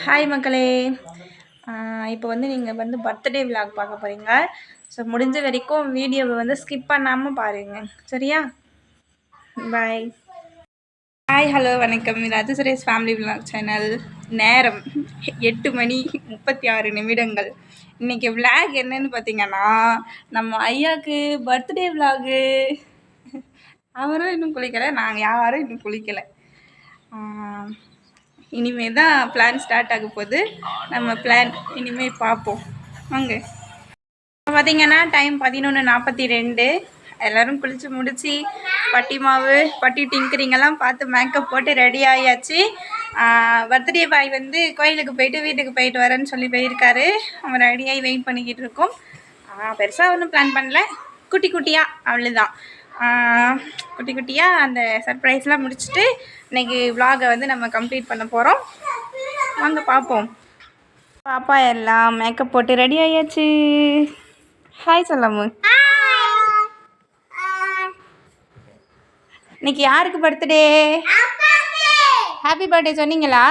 Hi மக்களே. இப்போ வந்து நீங்கள் வந்து பர்த்டே விலாக் பார்க்க போகிறீங்க. ஸோ முடிஞ்ச வரைக்கும் வீடியோவை வந்து ஸ்கிப் பண்ணாமல் பாருங்கள், சரியா? பாய். ஹாய், ஹலோ, வணக்கம். இது அது சுரேஷ் ஃபேமிலி விலாக் சேனல். நேரம் 8:36. இன்றைக்கி விலாக் என்னன்னு பார்த்தீங்கன்னா, நம்ம ஐயாவுக்கு பர்த்டே விலாகு. அவரும் இன்னும் குளிக்கலை, நாங்கள் யாரும் இன்னும் குளிக்கலை. இனிமேல் தான் பிளான் ஸ்டார்ட் ஆக போகுது. நம்ம பிளான் இனிமேல் பார்ப்போம் வாங்க. பார்த்திங்கன்னா டைம் 11:42. எல்லோரும் குளித்து முடித்து பட்டி மாவு பட்டி டிங்கரிங்கெல்லாம் பார்த்து மேக்கப் போட்டு ரெடி ஆகியாச்சு. பர்த்டே பாய் வந்து கோயிலுக்கு போயிட்டு வீட்டுக்கு போயிட்டு வரேன்னு சொல்லி போயிருக்காரு. அவன் ரெடியாகி வெயிட் பண்ணிக்கிட்டு இருக்கோம். பெருசாக ஒன்றும் பிளான் பண்ணல, குட்டி குட்டியாக அவ்வளோதான். குட்டி குட்டியாக அந்த சர்ப்ரைஸ்லாம் முடிச்சுட்டு இன்றைக்கி விலாகை வந்து நம்ம கம்ப்ளீட் பண்ண போகிறோம். வாங்க பார்ப்போம். பாப்பா எல்லாம் மேக்கப் போட்டு ரெடி ஆயாச்சு. ஹாய் சொல்லாமு. இன்னைக்கு யாருக்கு பர்த்டே? ஹாப்பி பர்த்டே சொன்னீங்களா?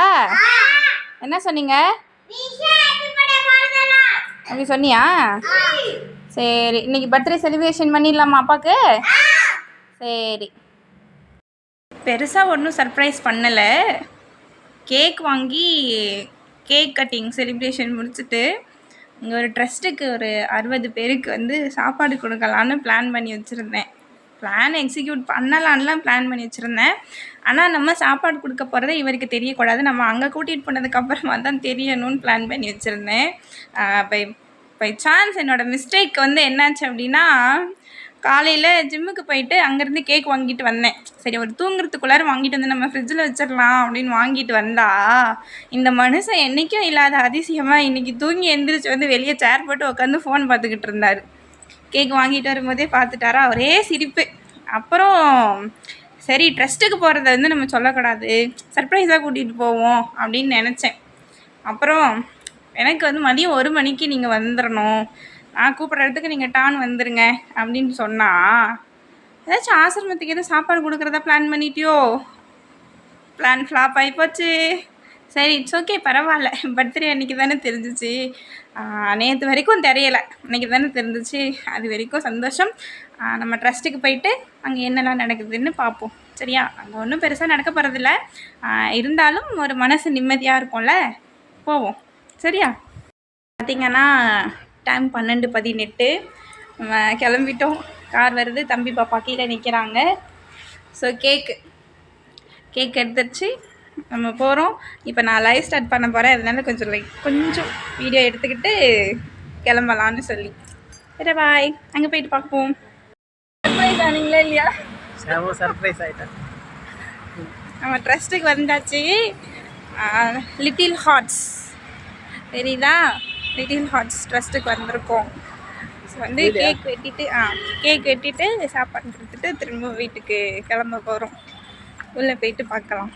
என்ன சொன்னீங்க? அப்படி சொன்னியா? சரி, இன்னைக்கு பர்த்டே செலிப்ரேஷன் பண்ணிடலாமா அப்பாவுக்கு? சரி. பெருசாக ஒன்றும் சர்ப்ரைஸ் பண்ணலை. கேக் வாங்கி கேக் கட்டிங் செலிப்ரேஷன் முடிச்சுட்டு இங்கே ஒரு ட்ரஸ்ட்டுக்கு ஒரு 60 பேருக்கு வந்து சாப்பாடு கொடுக்கலான்னு பிளான் பண்ணி வச்சுருந்தேன். பிளான் எக்ஸிக்யூட் பண்ணலான்லாம் பிளான் பண்ணி வச்சுருந்தேன். ஆனால் நம்ம சாப்பாடு கொடுக்க போகிறத இவருக்கு தெரியக்கூடாது, நம்ம அங்கே கூட்டிகிட்டு போனதுக்கப்புறமா தான் தெரியணும்னு பிளான் பண்ணி வச்சுருந்தேன். பை சான்ஸ் என்னோடய மிஸ்டேக் வந்து என்னாச்சு அப்படின்னா, காலையில் ஜிம்முக்கு போயிட்டு அங்கேருந்து கேக் வாங்கிட்டு வந்தேன். சரி, ஒரு தூங்குறதுக்குள்ளார வாங்கிட்டு வந்து நம்ம ஃப்ரிட்ஜில் வச்சிடலாம் அப்படின்னு வாங்கிட்டு வந்தா, இந்த மனுஷன் என்றைக்கும் இல்லாத அதிசயமாக இன்றைக்கி தூங்கி எந்திரிச்சு வந்து வெளியே சேர் போட்டு உட்காந்து ஃபோன் பார்த்துக்கிட்டு இருந்தார். கேக் வாங்கிட்டு வரும்போதே பார்த்துட்டாரா, ஒரே சிரிப்பு. அப்புறம் சரி, ட்ரஸ்ட்டுக்கு போகிறத வந்து நம்ம சொல்லக்கூடாது, சர்ப்ரைஸாக கூட்டிகிட்டு போவோம் அப்படின்னு நினச்சேன். அப்புறம் எனக்கு வந்து மதியம் 1 மணிக்கு நீங்கள் வந்துடணும், நான் கூப்பிட்ற இடத்துக்கு நீங்கள் டான் வந்துடுங்க அப்படின்னு சொன்னால், ஏதாச்சும் ஆசிரமத்துக்கு எதுவும் சாப்பாடு கொடுக்குறதா பிளான் பண்ணிட்டியோ? பிளான் ஃப்ளாப் ஆகிப்போச்சு. சரி, இட்ஸ் ஓகே, பரவாயில்ல. பர்த்டே அன்றைக்கி தானே தெரிஞ்சிச்சு, நேற்று வரைக்கும் தெரியலை, அன்றைக்கி தானே தெரிஞ்சிச்சு, அது வரைக்கும் சந்தோஷம். நம்ம ட்ரஸ்ட்டுக்கு போயிட்டு அங்கே என்னெல்லாம் நடக்குதுன்னு பார்ப்போம், சரியா? அங்கே ஒன்றும் பெருசாக நடக்க போகிறதில்ல, இருந்தாலும் ஒரு மனசு நிம்மதியாக இருக்கும்ல, போவோம், சரியா? பார்த்திங்கன்னா டைம் 12:18. நம்ம கிளம்பிட்டோம். கார் வருது, தம்பி பாப்பா கீழே நிற்கிறாங்க. ஸோ கேக் எடுத்துருச்சு, நம்ம போகிறோம். இப்போ நான் லைவ் ஸ்டார்ட் பண்ண போகிறேன், அதனால கொஞ்சம் வீடியோ எடுத்துக்கிட்டு கிளம்பலான்னு சொல்லி. சரி, பாய். அங்கே போயிட்டு பார்ப்போம். சர்ப்ரைஸ் ஆனீங்களா இல்லையா? சர்ப்ரைஸ் ஆகிட்டேன். நம்ம ட்ரஸ்ட்டுக்கு வந்தாச்சு. லிட்டில் ஹார்ட்ஸ் தெரியுதா? லிட்டில் ஹார்ட்ஸ் ட்ரஸ்ட்டுக்கு வந்திருக்கோம். ஸோ வந்து கேக் வெட்டிட்டு சாப்பாடு கொடுத்துட்டு திரும்ப வீட்டுக்கு கிளம்ப போகிறோம். உள்ளே போயிட்டு பார்க்கலாம்.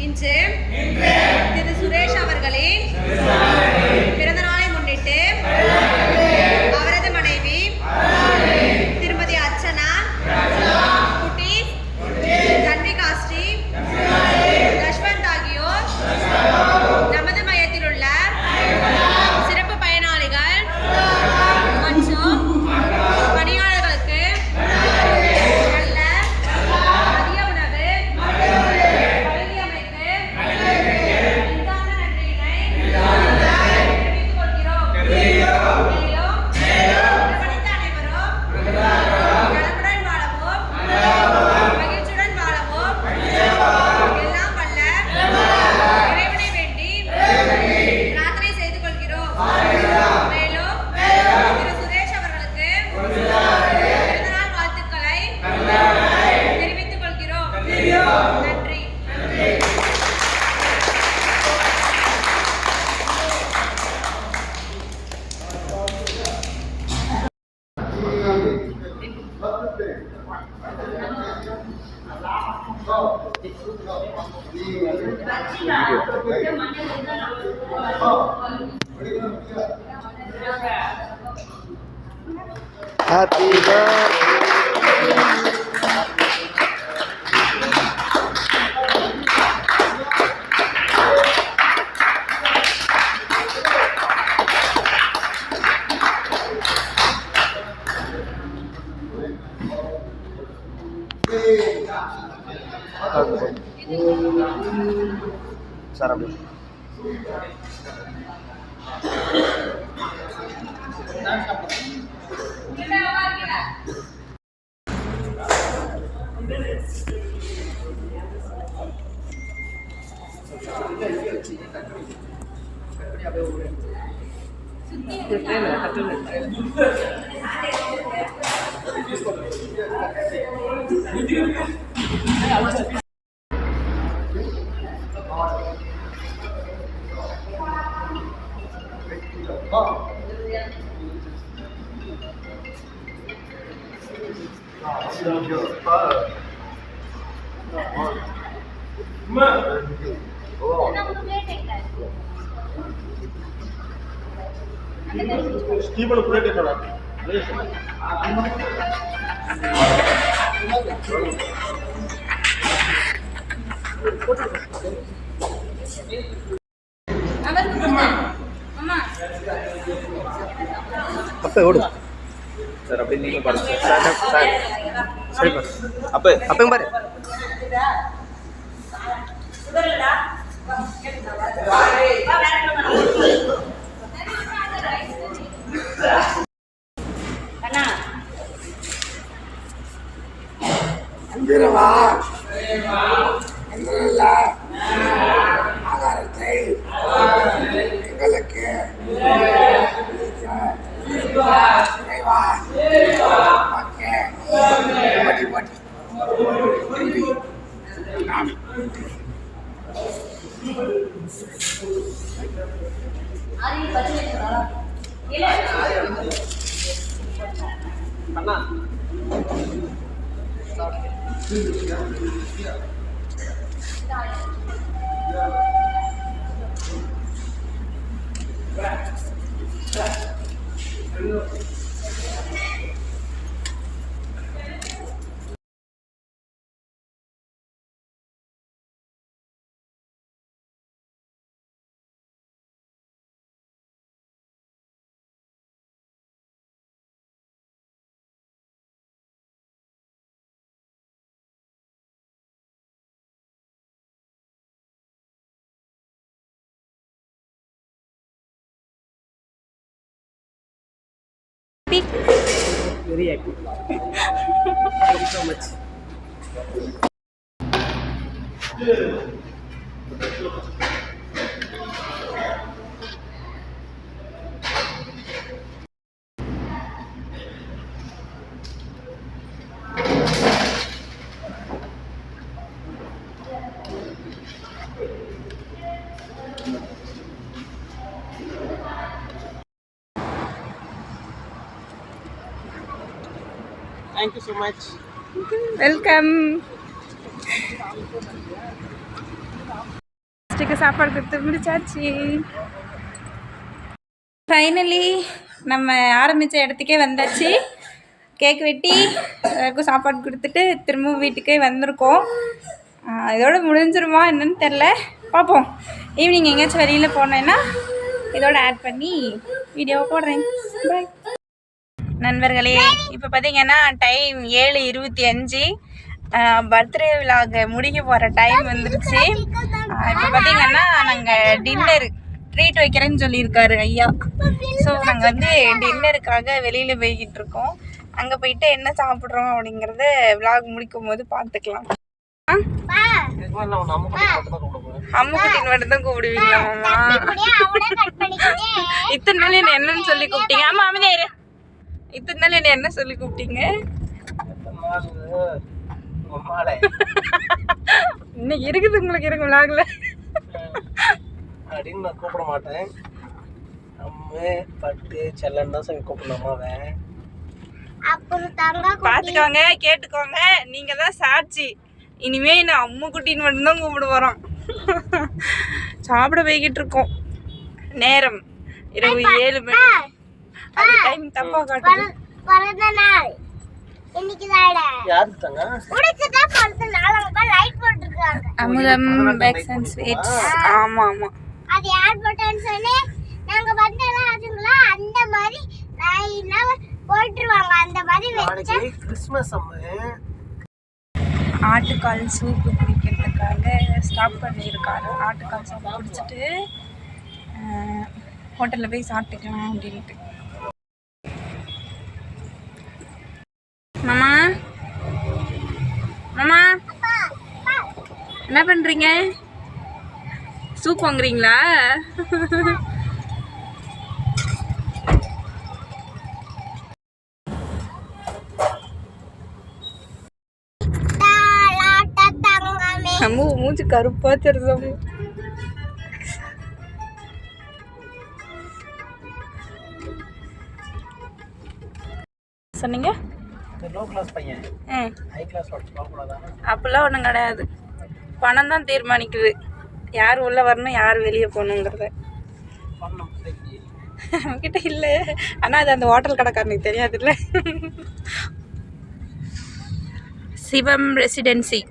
இன்று திரு சுரேஷ் அவர்களின் பிறந்த நாளை முன்னிட்டு அவரது மனைவி திருமதி அர்ச்சனா குட்டீஸ், தன்விகா ஸ்ரீ, யஷ்வந்த் ஆகியோர் நமது மையத்தில் உள்ள சிறப்பு பயனாளிகள் மற்றும் பணியாளர்களுக்கு நல்ல மதிய உணவு வழங்கி அமைத்து நன்றியினை Happy birthday. Sarap. Stephen purate kara. Apa odu? Sir, apni नहीं पढ़ सकते. सही पर. apa yang बारे? Very happy. Thank you so much. Thank you so much. Welcome. சாப்பாடு கொடுத்து முடிச்சாச்சு. ஃபைனலி நம்ம ஆரம்பித்த இடத்துக்கே வந்தாச்சு. கேக் வெட்டி எல்லாருக்கும் சாப்பாடு கொடுத்துட்டு திரும்பவும் வீட்டுக்கே வந்திருக்கோம். இதோட முடிஞ்சிருமா என்னன்னு தெரில, பார்ப்போம். ஈவினிங் எங்கேயாச்சும் வெளியில் போனேன்னா இதோட ஆட் பண்ணி வீடியோவை போடுறேன். பாய் நண்பர்களே. இப்போ பார்த்தீங்கன்னா டைம் 7:25. பர்த்டே விழாக முடிக்க போகிற டைம் வந்துருச்சு. இப்போ பார்த்தீங்கன்னா நாங்கள் ட்ரீட் வைக்கிறேன்னு சொல்லியிருக்காரு ஐயா. ஸோ நாங்கள் வந்து டின்னருக்காக வெளியில் போய்கிட்டு இருக்கோம். அங்கே போயிட்டு என்ன சாப்பிட்றோம் அப்படிங்கிறத விழாக் முடிக்கும் போது பார்த்துக்கலாம். அம்முக்குட்டின்னு மட்டும் தான் கூப்பிடுவீங்களா மாமா? இத்தனை நாள் என்ன என்னன்னு சொல்லி கூப்பிட்டீங்க? ஆமா அமைதியாரு. இத்தனை நாள் என்ன என்ன சொல்லி கூப்பிட்டீங்க? இன்னைக்கு இருக்குது உங்களுக்கு இருக்கு விழாக்குல அப்படின்னு நான் கூப்பிட மாட்டேன். அம்மே பட்டு செல்லன்னு தான் சொல்லி கூப்பிடணும் அம்மாவை. பார்த்துக்கோங்க, கேட்டுக்கோங்க. நீங்க தான் சாட்சி. இனிமே நான் அம்முக்குட்டின்னு மட்டும்தான் கூப்பிட போறோம். சாப்பிட போய்கிட்டு இருக்கோம். நேரம் இரவு 7 மணி. அது டைம் தப்பா காட்டுது. பிறந்த நாள் இன்னைக்கு தானே. யாருக்கு தாங்க? உடைச்சதா பிறந்த நாள் அங்க லைட் போட்டுருக்காங்க. அமுதம் பேக்ஸ் அண்ட் ஸ்வீட்ஸ். ஆமா ஆமா. அது யார் போட்டான்னு சொன்னே நாங்க வந்தலாம் அதுங்களா அந்த மாதிரி லைனா போட்டுருவாங்க. அந்த மாதிரி வெச்ச கிறிஸ்மஸ் அம்மா ஆட்டுக்கால் சூப்பு குடிக்கிறதுக்காக ஸ்டாப் பண்ணியிருக்காரு. ஆட்டுக்கால் சூப்பு குடிச்சிட்டு ஹோட்டலில் போய் சாப்பிட்டுக்கலாம் அப்படின்ட்டு. மாமா மாமா என்ன பண்ணுறீங்க? சூப் வாங்குறீங்களா? மூச்சு கருப்பா தெரியுது. சொன்னீங்க லோ கிளாஸ் பையன் ஹை கிளாஸ் அப்படிலாம் ஒன்றும் கிடையாது. பணம் தான் தீர்மானிக்குது யார் உள்ளே வரணும் யார் வெளியே போகணுங்கிறத. நம்மக்கிட்ட இல்லை, ஆனால் அது அந்த ஹோட்டல் கடைக்காரனுக்கு தெரியாதுல்ல. சிவம் ரெசிடென்சி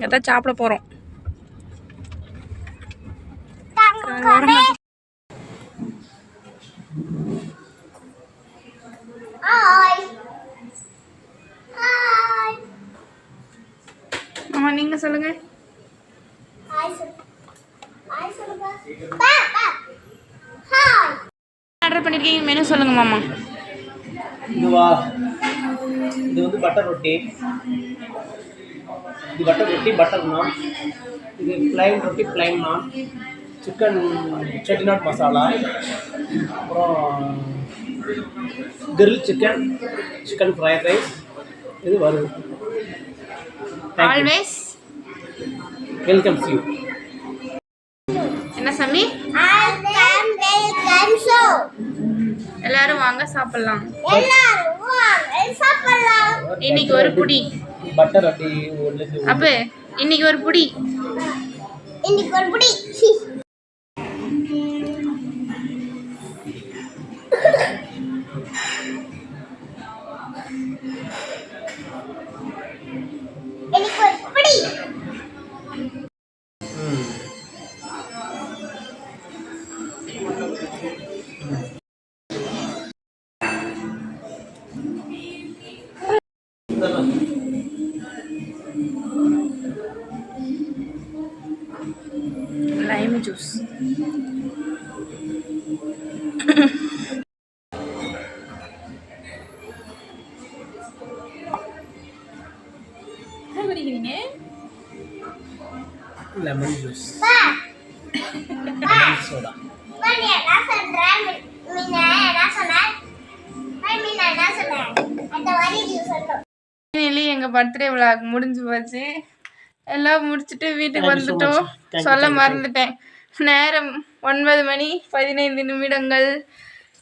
அதான் சாப்பிட போகிறோம். ஆமா நீங்க சொல்லுங்க. ஆர்டர் பண்ணிருக்கீங்க மெனு சொல்லுங்க மாமா. இதுவா? இது வந்து பட்டர் ரொட்டி. இது பட்டர் ரொட்டி பட்டர் நான். இது பிளைன் ரொட்டி பிளைன் நான். சிக்கன் செட்டிநாட் மசாலா. அப்புறம் grill chicken chicken fried rice. இது வருது. Always welcome you. என்ன சாமி? எல்லாரும் வாங்க சாப்பிடலாம். இன்னைக்கு ஒரு புடி பட்டர் ரொட்டி. அப்ப இன்னைக்கு ஒரு புடி. இன்னைக்கு ஒரு புடி. இன்னைக்கு ஒரு புடி. Lime juice. என்ன குடிக்கிறீங்க? Lemon juice. சோடா. எங்க பர்த்டே விழாக் முடிஞ்சு போச்சு. எல்லாம் முடிச்சுட்டு வீட்டுக்கு வந்துட்டோம். சொல்ல மறந்துட்டேன். நேரம் 9 மணி 15 நிமிடங்கள்.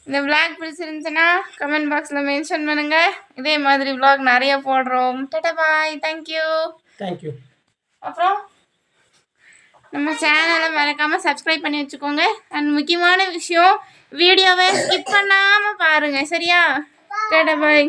இந்த விளாக் பிடிச்சிருந்துச்சுன்னா கமெண்ட் பாக்ஸில் மென்ஷன் பண்ணுங்க. இதே மாதிரி விளாக் நிறைய போடுறோம். டாடா பாய். தேங்க்யூ. தேங்க்யூ. அப்புறம் நம்ம சேனலை மறக்காமல் சப்ஸ்கிரைப் பண்ணி வச்சுக்கோங்க. அண்ட் முக்கியமான விஷயம் வீடியோவை ஸ்கிப் பண்ணாமல் பாருங்கள். சரியா? டாடா பாய்.